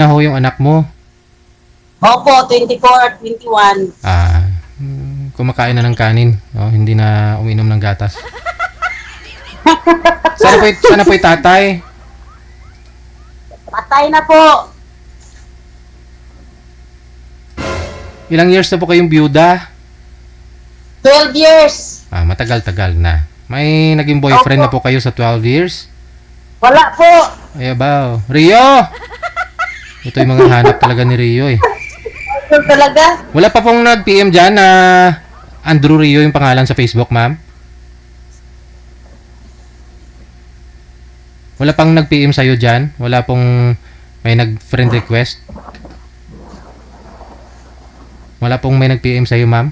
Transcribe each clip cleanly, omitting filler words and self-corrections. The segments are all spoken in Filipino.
Na ho yung anak mo? Opo, 24 at 21. Kumakain na ng kanin. No? Hindi na uminom ng gatas. Sana po yung tatay? Patay na po. Ilang years na po kayong byuda? 12 years. Matagal-tagal na. May naging boyfriend Opo. na po kayo sa 12 years? Wala po. Ay, abaw. Rio! Ito yung mga hanap talaga ni Rio eh. Ito talaga. Wala pa pong nag-PM dyan na Andrew Rio yung pangalan sa Facebook, ma'am? Wala pang nag-PM sa'yo dyan? Wala pong may nag-friend request? Wala pong may nag-PM sa'yo, ma'am?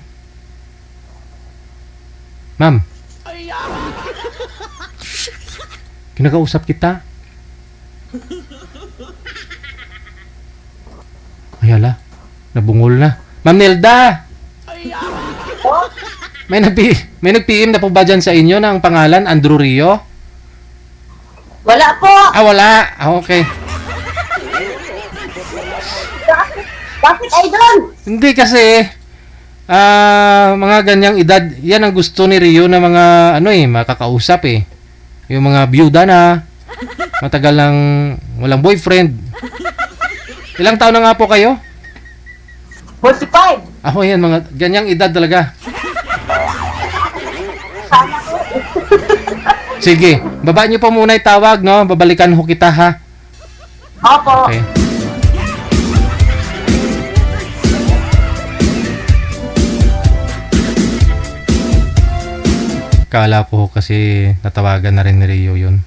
Ma'am? Kinakausap kita? Ayala, nabungol na. Ma'am Nelda! May nag-PM na po ba dyan sa inyo ng pangalan Andrew Rio? Wala po. Wala. Okay. Bakit idol? Hindi kasi mga ganyang edad, yan ang gusto ni Rio na mga makakausap eh. Yung mga byuda na matagal lang walang boyfriend. Ilang taon na nga po kayo? 45. Yan mga ganyang edad talaga. Sana po. Sige, baba niyo po muna 'yung tawag, no? Babalikan ho kita ha. Opo. Okay. Kala ko kasi natawagan na rin ni Rio yun.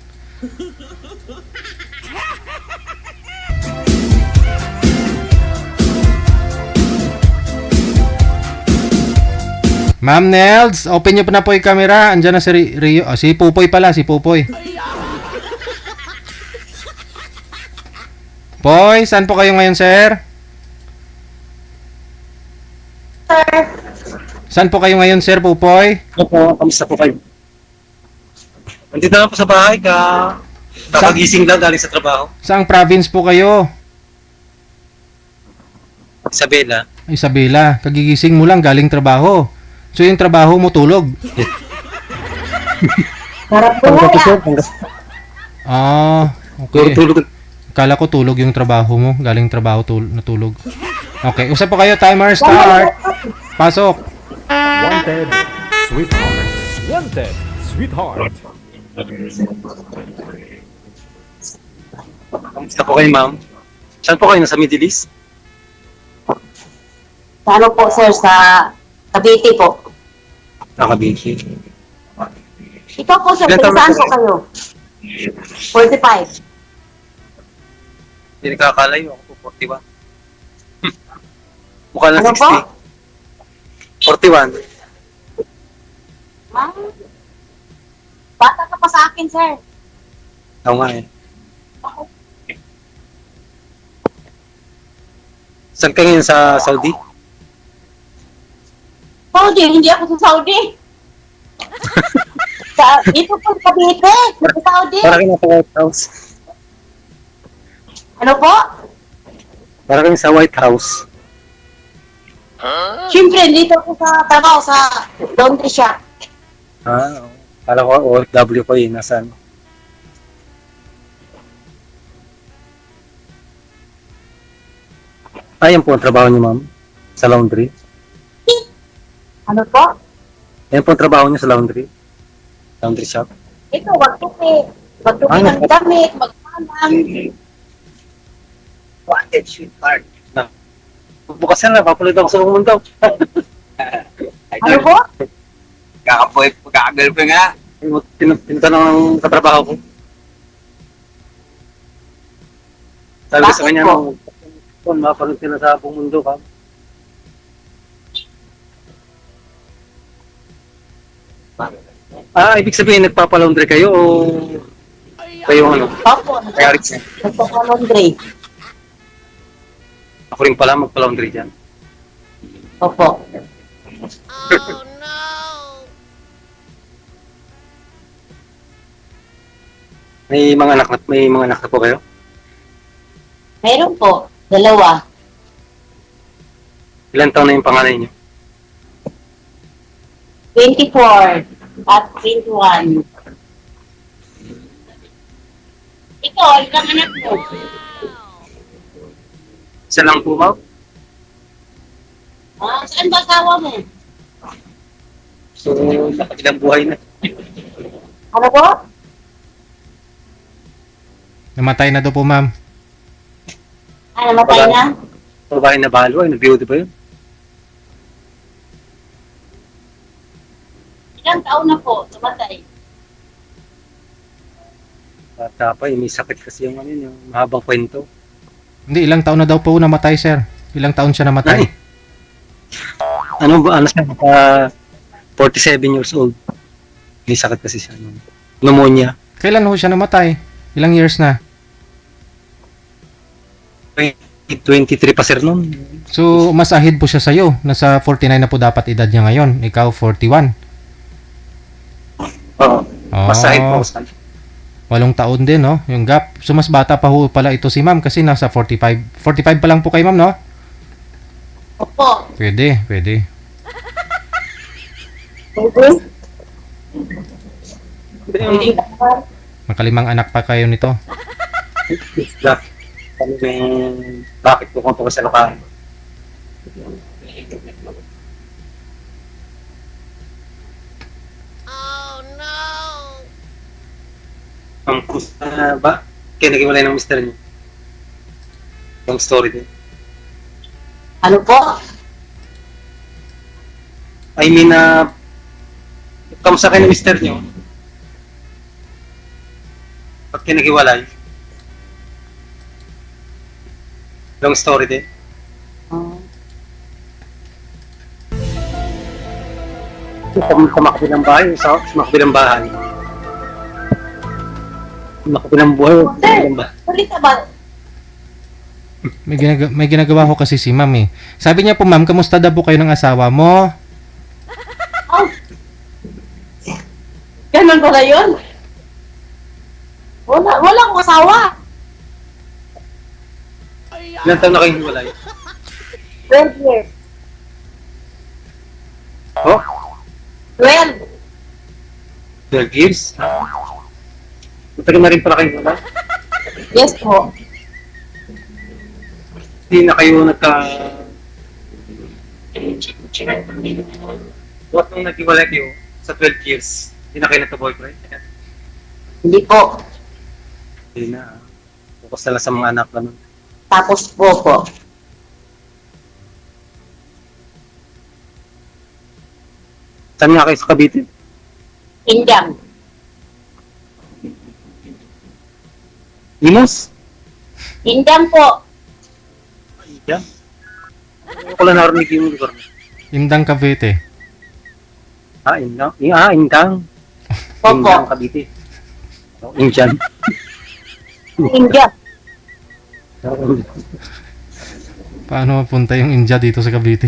Ma'am Nels, open niyo po na po yung camera. Andiyan na si Rio. Si Pupoy pala, si Pupoy. Poy, saan po kayo ngayon, sir? Sir. Saan po kayo ngayon, sir, Pupoy? Opo, kamusta po kayo? Nandito na po sa bahay kakagising lang galing sa trabaho. Saang province po kayo? Isabela. Isabela, kagigising mo lang galing trabaho. So yung trabaho mo tulog? Sarap po ya. Okay. Tulog. Kala ko tulog yung trabaho mo. Galing trabaho natulog. Okay, usap po kayo. Timer start. Pasok. Wanted, sweetheart. Wanted, sweetheart. Kamusta po kayo, ma'am? Saan po kayo? Nasa Middle East? Ano po sir sa Cavite po. Nakabisi. Ikaw po sir, Ilan taon saan po po kayo? 45. Hindi nakakalayo. Ako po, 41. Mukha lang Ano po? 60. 41. Ah, bata ka pa sa akin sir. Oo nga eh. Saan ka ngayon sa Saudi? Saudi, hindi ako sa Saudi. Dito po sa Cavite, sa Saudi. Para kayo sa White House. Ano po? Para kayo sa White House. Siyempre, dito ako sa trabaho sa laundry shop. Kala ko OFW ko eh. Nasaan? Yan po ang trabaho niyo, ma'am. Sa laundry. Ano po? Yan po ang trabaho niyo sa laundry. Laundry shop. Ito, magtupi. Magtupi Ano? ng damit, magpalang. Wanted sweetheart. Bukas na, papalit ako sa mundo. Ano po? Kaka-girlfriend nga. Tinatanong ng katrabaho ko. Sabi ko sa Bakit kanya, po? kung mapanood sila sa buong mundo ka. Ibig sabihin, nagpapalaundry kayo o kayo ano? Opo, Kaya Rich, nagpapalaundry. ako rin pala magpalaundry dyan. Opo. May mga anak na po kayo? Meron po. Dalawa. Ilan taon na yung panganay niyo? 24 at 21. Ito, ilang anak mo? Isa lang po, ma'am. Saan ba asawa mo? So, nakatilang buhay na. Ano po? Namatay na daw po, ma'am. Namatay na? Babae na balo, ay na-beauty ba yun? Ilang taon na po, namatay. Bata pa, may sakit kasi yung ano yun, yung mahabang kwento. Hindi, ilang taon na daw po namatay, sir. Ilang taon siya namatay? Ano ba, ano siya, 47 years old. May sakit kasi siya, pneumonia. Kailan ho siya namatay? Ilang years na? 23 pa sir nun. So, mas ahead po siya sa'yo. Nasa 49 na po dapat edad niya ngayon. Ikaw, 41. Oo. Oh, Masahid po ako sa 8 taon din, no? Yung gap. So, mas bata pa ho pala ito si ma'am kasi nasa 45. 45 pa lang po kay ma'am, no? Opo. Pwede, pwede. Hindi naman. Makalimang anak pa kayo nito. Kami may bakit po kung sa lokal. Ang kusa ba? Kaya naghiwalay ng mister niyo. Yung story din. Ano po? I mean, kamusta kayo ng mister niyo? Ba't kayo naghiwalay? Long story din. Sa makabilang bahay, sa makabilang bahay. Makabilang buhay, makabilang bahay. Ulit na ba? May ginagawa ko kasi si ma'am eh. Sabi niya po, ma'am, kamusta daw po kayo ng asawa mo? Oh. Ganun pala yun? Wala akong asawa. Ilan taon na kayo hiwalay? 12 years. Oh, 12. 12 years? Matagal na rin pala kayo hiwalay? Yes po. Hindi na kayo What nung naghiwalay kayo sa 12 years? Hindi na kayo nagka-boyfriend? Hindi po. Hindi na. Focus na lang sa mga anak naman. Tapos po. Saan nga kayo sa Cavite? Indang. Limos? Indang po. Yan. Ano ko lang narinig yung lugar mo? Indang Cavite. Indang. Indang. Opo. Indang Cavite. Oh, Indian. Indang. Paano mapunta yung India dito sa Cavite?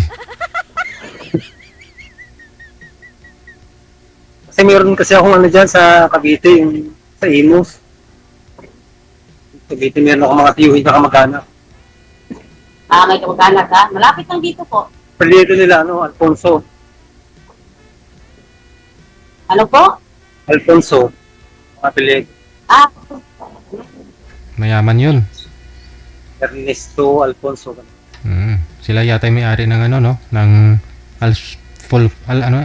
Kasi meron kasi akong ano dyan sa Cavite, yung sa Imus. Cavite meron ako mga tiyuhin na kamag-anak. May kamag-anak ha? Malapit lang dito po. Palido nila, Alfonso. Ano po? Alfonso. Mga pilido. Mayaman yun. Ernesto Alfonso. Sila yata yung may-ari ng ano, no? Ng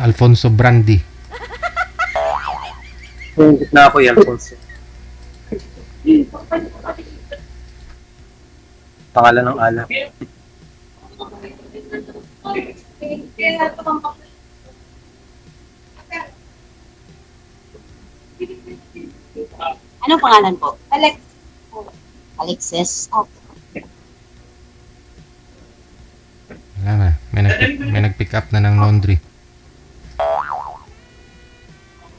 Alfonso Brandy. Kung na ako yung Alfonso. Pangalan ng alak. Anong pangalan po? Alexis. Wala na. May nag-pick up na ng laundry.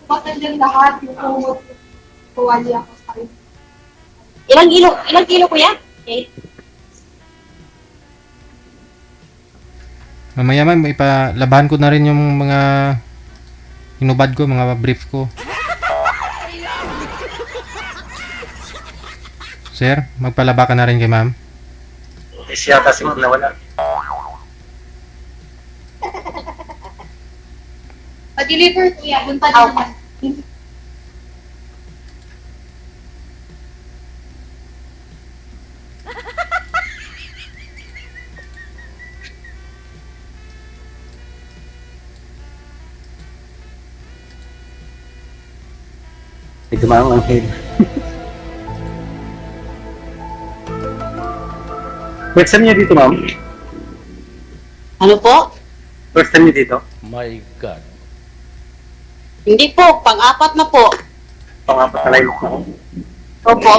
Matandang lahat yung tuwalya ko sa akin. Ilang kilo kuya? 8. Mamaya ma'am, ipalabahan ko na rin yung mga hinubad ko, mga brief ko. Sir, magpalaba ka na rin kay ma'am. Siya kasi ma'am nawala. Pa-deliver kuya, punta din naman. May dumaang anghel. First time niyo dito, ma'am? Ano po? First time niyo dito? My God. Hindi po, pang-apat na po. Pangapat na live na. Opo.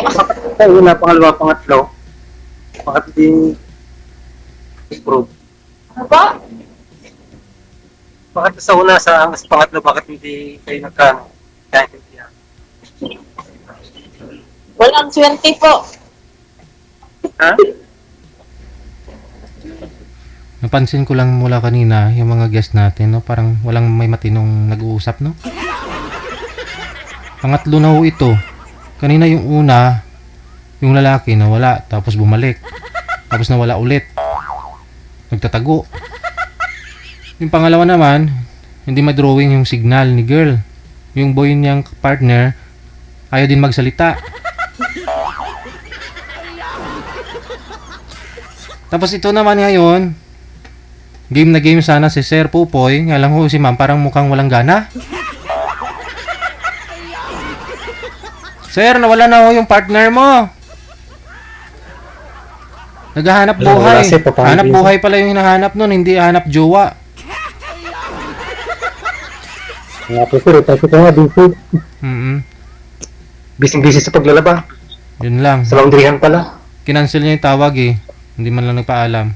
Ay, una, pangalawa, pangatlo. Pangatlo din improve. Ano po? Bakit sa una, sa pangatlo, bakit hindi kayo nagkano? Kahit hindi yan. Walang swerte po. Ha? Napansin ko lang mula kanina yung mga guest natin, no? Parang walang may matinong nag-uusap, no? Pangatlo na ho ito. Kanina yung una, yung lalaki nawala, tapos bumalik. Tapos nawala ulit. Nagtatago. Yung pangalawa naman, hindi ma-drawing yung signal ni girl. Yung boy niyang partner, ayaw din magsalita. Tapos ito naman ngayon, game na game sana si Sir Pupoy. Nga lang ho si ma'am parang mukhang walang gana. Sir, nawala na ho yung partner mo. Naghahanap Wala, buhay. wala, sir, papaano Hanap yun? buhay pala yung hinahanap nun, hindi hanap jowa. Nga po sir, tapos ko nga dito. Busy-busy sa paglalaba. Yun lang. Sa laundryhan pala. Kinancel niya yung tawag eh. Hindi man lang nagpaalam.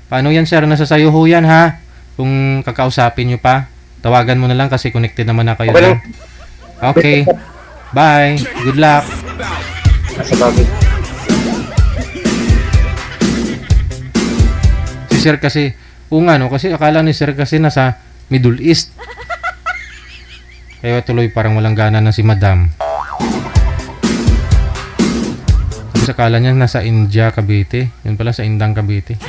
Paano yan sir? Nasa sayo ho yan ha. Kung kakausapin nyo pa, tawagan mo na lang kasi connected naman na kayo. Okay lang. Okay. Bye. Good luck. Nasa bagay. Si sir kasi, kung ano, kasi akala ni sir kasi nasa Middle East. Kaya tuloy parang walang gana na si madam. Tapos akala niya nasa India, Cavite. Yun pala sa Indang, Cavite.